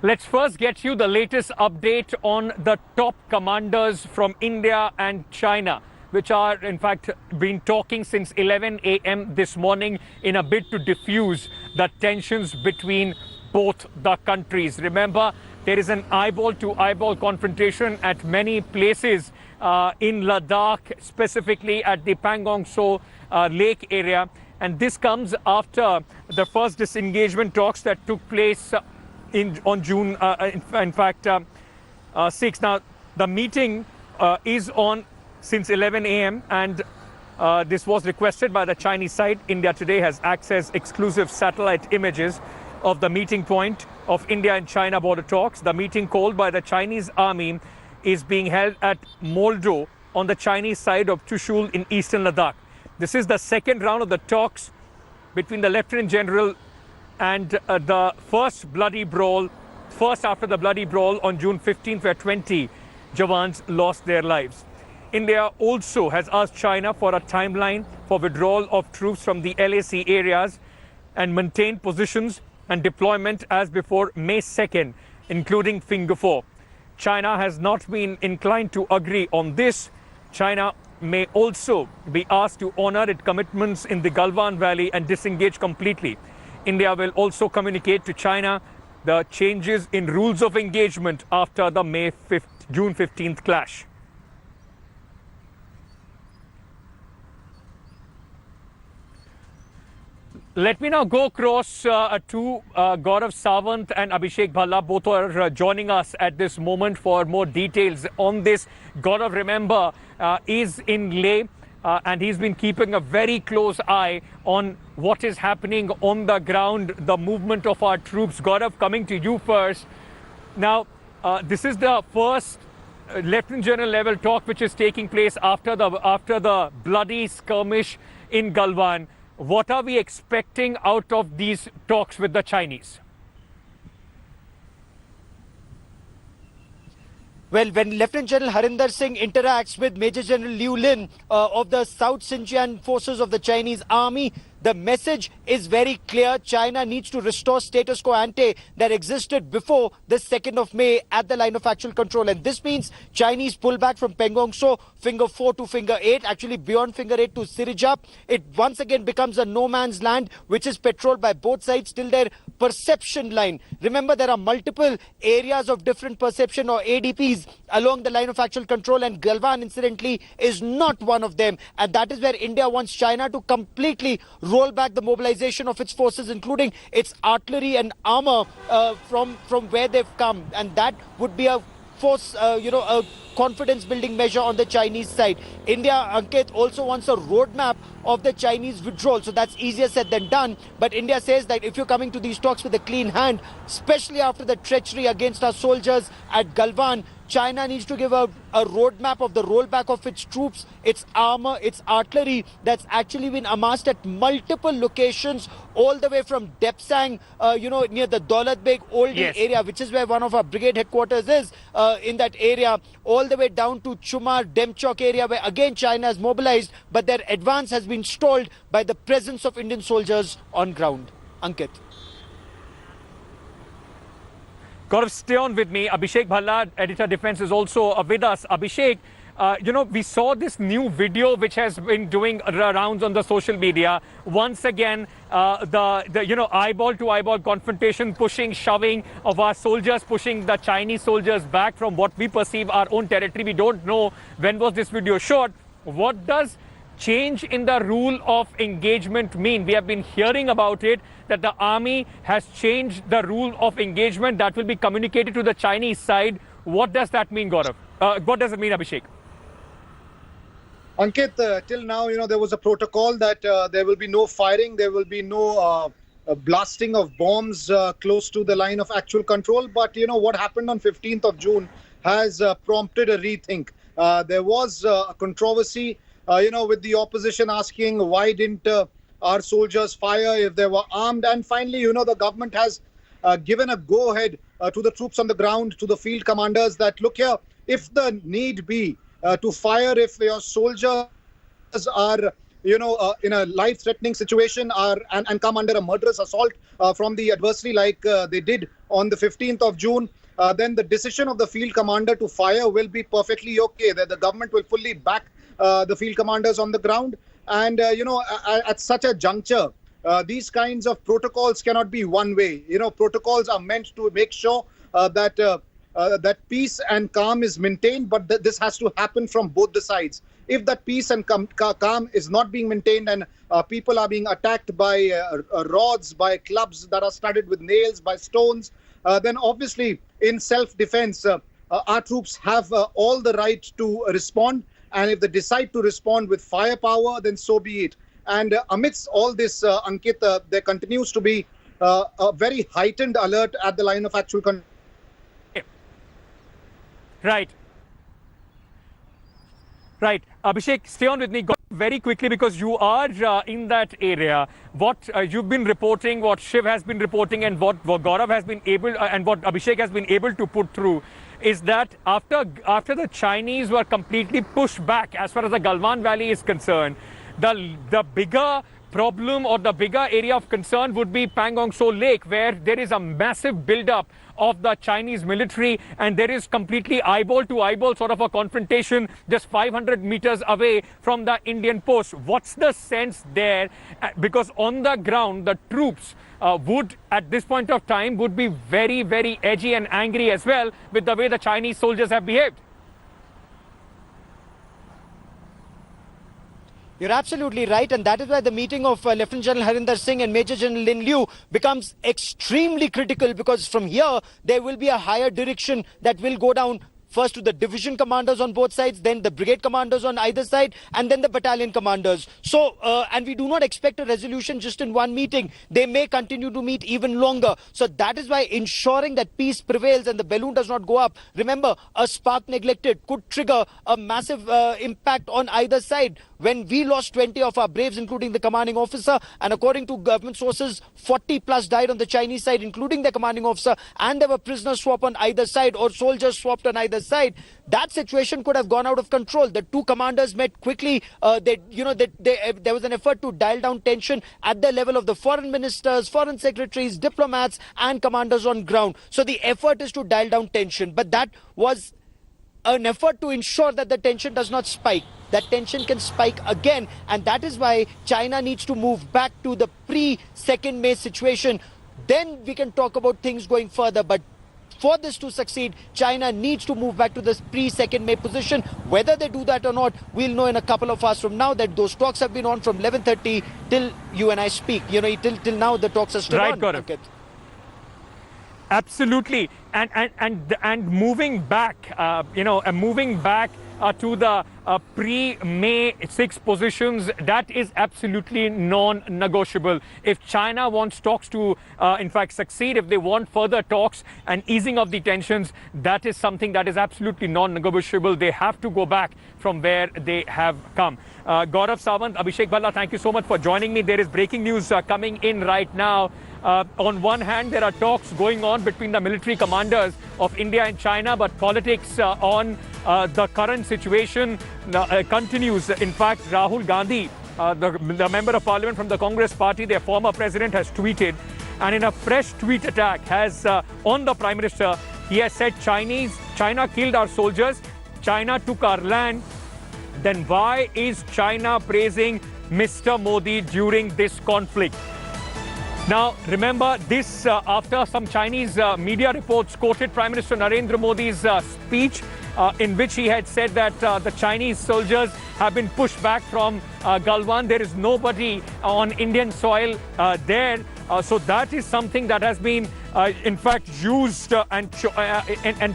Let's first get you the latest update on the top commanders from India and China, which are in fact been talking since 11 a.m. this morning in a bid to diffuse the tensions between both the countries. Remember, there is an eyeball-to-eyeball confrontation at many places in Ladakh, specifically at the Pangong Tso lake area. And this comes after the first disengagement talks that took place on June, 6. Now, the meeting is on since 11 a.m. and this was requested by the Chinese side. India today has accessed exclusive satellite images of the meeting point of India and China border talks. The meeting called by the Chinese army is being held at Moldo on the Chinese side of Chushul in eastern Ladakh. This is the second round of the talks between the Lieutenant General and the first after the bloody brawl on June 15th, where 20 Jawans lost their lives. India also has asked China for a timeline for withdrawal of troops from the LAC areas and maintain positions and deployment as before May 2nd, including Finger 4. China has not been inclined to agree on this. China may also be asked to honor its commitments in the Galwan Valley and disengage completely. India will also communicate to China the changes in rules of engagement after the June 15th clash. Let me now go across to Gaurav Sawant and Abhishek Bhalla. Both are joining us at this moment for more details on this. Gaurav, remember, is in Leh and he's been keeping a very close eye on what is happening on the ground, the movement of our troops. Gaurav, coming to you first. Now, this is the first Lieutenant General level talk which is taking place after the bloody skirmish in Galwan. What are we expecting out of these talks with the Chinese? Well, when Lieutenant General Harinder Singh interacts with Major General Liu Lin of the South Xinjiang forces of the Chinese army, the message is very clear. China needs to restore status quo ante that existed before the 2nd of May at the line of actual control. And this means Chinese pullback from Pangong Tso, Finger 4 to Finger 8, actually beyond Finger 8 to Sirijap. It once again becomes a no man's land, which is patrolled by both sides till their perception line. Remember, there are multiple areas of different perception or ADPs along the line of actual control, and Galwan, incidentally, is not one of them. And that is where India wants China to completely roll back the mobilization of its forces, including its artillery and armor from where they've come. And that would be a force, a confidence building measure on the Chinese side. India, Ankit, also wants a roadmap of the Chinese withdrawal. So that's easier said than done. But India says that if you're coming to these talks with a clean hand, especially after the treachery against our soldiers at Galwan, China needs to give a roadmap of the rollback of its troops, its armor, its artillery that's actually been amassed at multiple locations, all the way from Depsang, near the Daulat Beg Oldie area, which is where one of our brigade headquarters is in that area, all the way down to Chumar, Demchok area, where again China has mobilized, but their advance has been stalled by the presence of Indian soldiers on ground. Ankit. Gaurav, stay on with me. Abhishek Bhalla, Editor Defense, is also with us. Abhishek, we saw this new video which has been doing rounds on the social media. Once again, the eyeball-to-eyeball confrontation, pushing, shoving of our soldiers, pushing the Chinese soldiers back from what we perceive our own territory. We don't know when was this video shot. What does change in the rule of engagement mean? We have been hearing about it, that the army has changed the rule of engagement that will be communicated to the Chinese side. What does that mean, Gaurav? What does it mean, Abhishek? Ankit, till now, there was a protocol that there will be no firing, there will be no blasting of bombs close to the line of actual control. But, what happened on 15th of June has prompted a rethink. There was a controversy with the opposition asking why didn't our soldiers fire if they were armed. And finally, the government has given a go-ahead to the troops on the ground, to the field commanders, that look here, if the need be to fire, if your soldiers are in a life-threatening situation and come under a murderous assault from the adversary like they did on the 15th of June, then the decision of the field commander to fire will be perfectly okay. That the government will fully back the field commanders on the ground. And, at such a juncture, these kinds of protocols cannot be one way. Protocols are meant to make sure that peace and calm is maintained, but this has to happen from both the sides. If that peace and calm is not being maintained and people are being attacked by rods, by clubs that are studded with nails, by stones, then obviously in self-defense, our troops have all the right to respond. And if they decide to respond with firepower, then so be it. And amidst all this, Ankit, there continues to be a very heightened alert at the line of actual control. Right. Right. Abhishek, stay on with me very quickly because you are in that area. What you've been reporting, what Shiv has been reporting, and what Gaurav has been able, and what Abhishek has been able to put through, is that after the Chinese were completely pushed back as far as the Galwan Valley is concerned, the bigger problem or the bigger area of concern would be Pangong Tso Lake, where there is a massive build-up of the Chinese military and there is completely eyeball to eyeball sort of a confrontation just 500 meters away from the Indian post. What's the sense there? Because on the ground, the troops would, at this point of time, would be very, very edgy and angry as well with the way the Chinese soldiers have behaved. You're absolutely right, and that is why the meeting of Lieutenant General Harinder Singh and Major General Lin Liu becomes extremely critical, because from here there will be a higher direction that will go down first to the division commanders on both sides, then the brigade commanders on either side, and then the battalion commanders. So, and we do not expect a resolution just in one meeting. They may continue to meet even longer. So that is why ensuring that peace prevails and the balloon does not go up. Remember, a spark neglected could trigger a massive impact on either side. When we lost 20 of our braves, including the commanding officer, and according to government sources, 40 plus died on the Chinese side, including the commanding officer, and there were prisoners swapped on either side or soldiers swapped on either side, that situation could have gone out of control. The two commanders met quickly. There was an effort to dial down tension at the level of the foreign ministers, foreign secretaries, diplomats, and commanders on ground. So the effort is to dial down tension, but that was an effort to ensure that the tension does not spike. That tension can spike again, and that is why China needs to move back to the pre-2nd May situation. Then we can talk about things going further, but for this to succeed, China needs to move back to this pre-2nd May position. Whether they do that or not, we'll know in a couple of hours from now. That those talks have been on from 11:30 till you and I speak. Till now the talks are still on. Right, Gaurav. Absolutely, and moving back, moving back to the pre-May 6 positions, that is absolutely non-negotiable. If China wants talks to, in fact, succeed, if they want further talks and easing of the tensions, that is something that is absolutely non-negotiable. They have to go back from where they have come. Gaurav Sawant, Abhishek Bhalla, thank you so much for joining me. There is breaking news coming in right now. On one hand, there are talks going on between the military commanders of India and China, but politics on the current situation continues. In fact, Rahul Gandhi, the member of parliament from the Congress party, their former president, has tweeted, and in a fresh tweet attack has on the Prime Minister, he has said, China killed our soldiers, China took our land. Then why is China praising Mr. Modi during this conflict? Now, remember this after some Chinese media reports quoted Prime Minister Narendra Modi's speech in which he had said that the Chinese soldiers have been pushed back from Galwan. There is nobody on Indian soil there. So that is something that has been, in fact, used and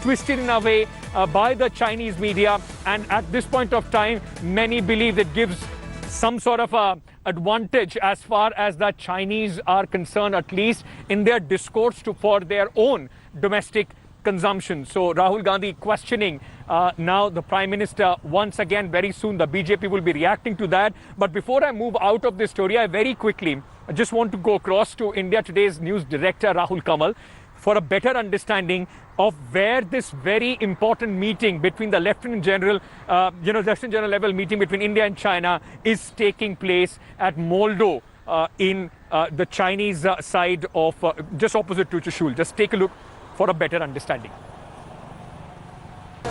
twisted in a way by the Chinese media. And at this point of time, many believe it gives some sort of a advantage as far as the Chinese are concerned, at least in their discourse for their own domestic consumption. So Rahul Gandhi questioning now the Prime Minister once again. Very soon the BJP will be reacting to that. But before I move out of this story, I just want to go across to India Today's news director Rahul Kamal. for a better understanding of where this very important meeting between the Lieutenant General, Lieutenant General level meeting between India and China is taking place at Moldo in the Chinese side of just opposite to Chushul. Just take a look for a better understanding.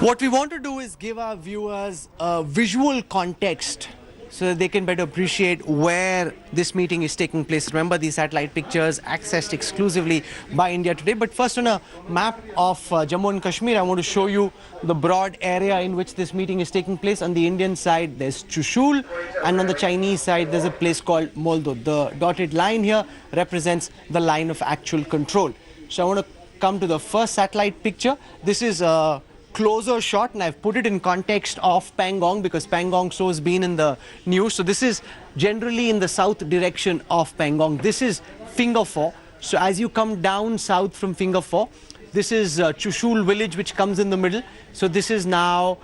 What we want to do is give our viewers a visual context so that they can better appreciate where this meeting is taking place. Remember, these satellite pictures accessed exclusively by India Today. But first, on a map of Jammu and Kashmir, I want to show you the broad area in which this meeting is taking place. On the Indian side, there's Chushul, and on the Chinese side, there's a place called Moldo. The dotted line here represents the line of actual control. So I want to come to the first satellite picture. This is a closer shot, and I've put it in context of Pangong because Pangong show has been in the news. So this is generally in the south direction of Pangong. This is Finger 4. So as you come down south from Finger 4, this is Chushul village, which comes in the middle. So this is now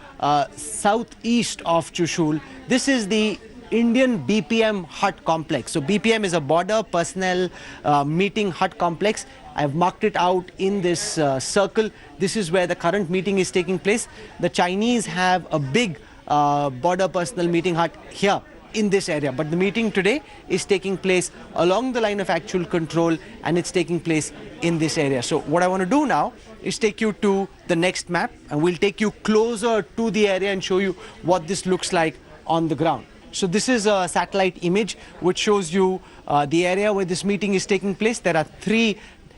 southeast of Chushul. This is the Indian BPM hut complex. So BPM is a border personnel meeting hut complex. I've marked it out in this circle. This is where the current meeting is taking place. The Chinese have a big border personnel meeting hut here in this area. But the meeting today is taking place along the line of actual control, and it's taking place in this area. So what I want to do now is take you to the next map, and we'll take you closer to the area and show you what this looks like on the ground. So this is a satellite image which shows you the area where this meeting is taking place. There are 3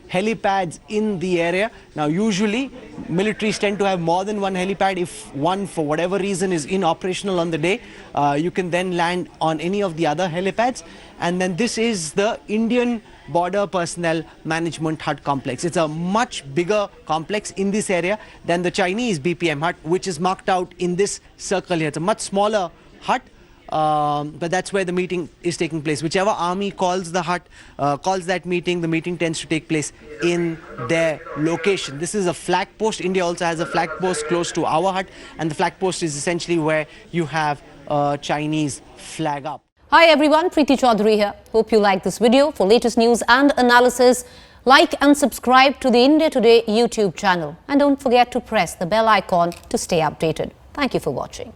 helipads in the area. Now usually militaries tend to have more than one helipad. If one for whatever reason is inoperational on the day, you can then land on any of the other helipads. And then this is the Indian Border Personnel Management Hut Complex. It's a much bigger complex in this area than the Chinese BPM hut, which is marked out in this circle here. It's a much smaller hut. But that's where the meeting is taking place. Whichever army calls the hut, calls that meeting, the meeting tends to take place in their location. This is a flag post. India also has a flag post close to our hut, and the flag post is essentially where you have a Chinese flag up. Hi everyone, Preeti Chaudhary here. Hope you like this video. For latest news and analysis, like and subscribe to the India Today YouTube channel. And don't forget to press the bell icon to stay updated. Thank you for watching.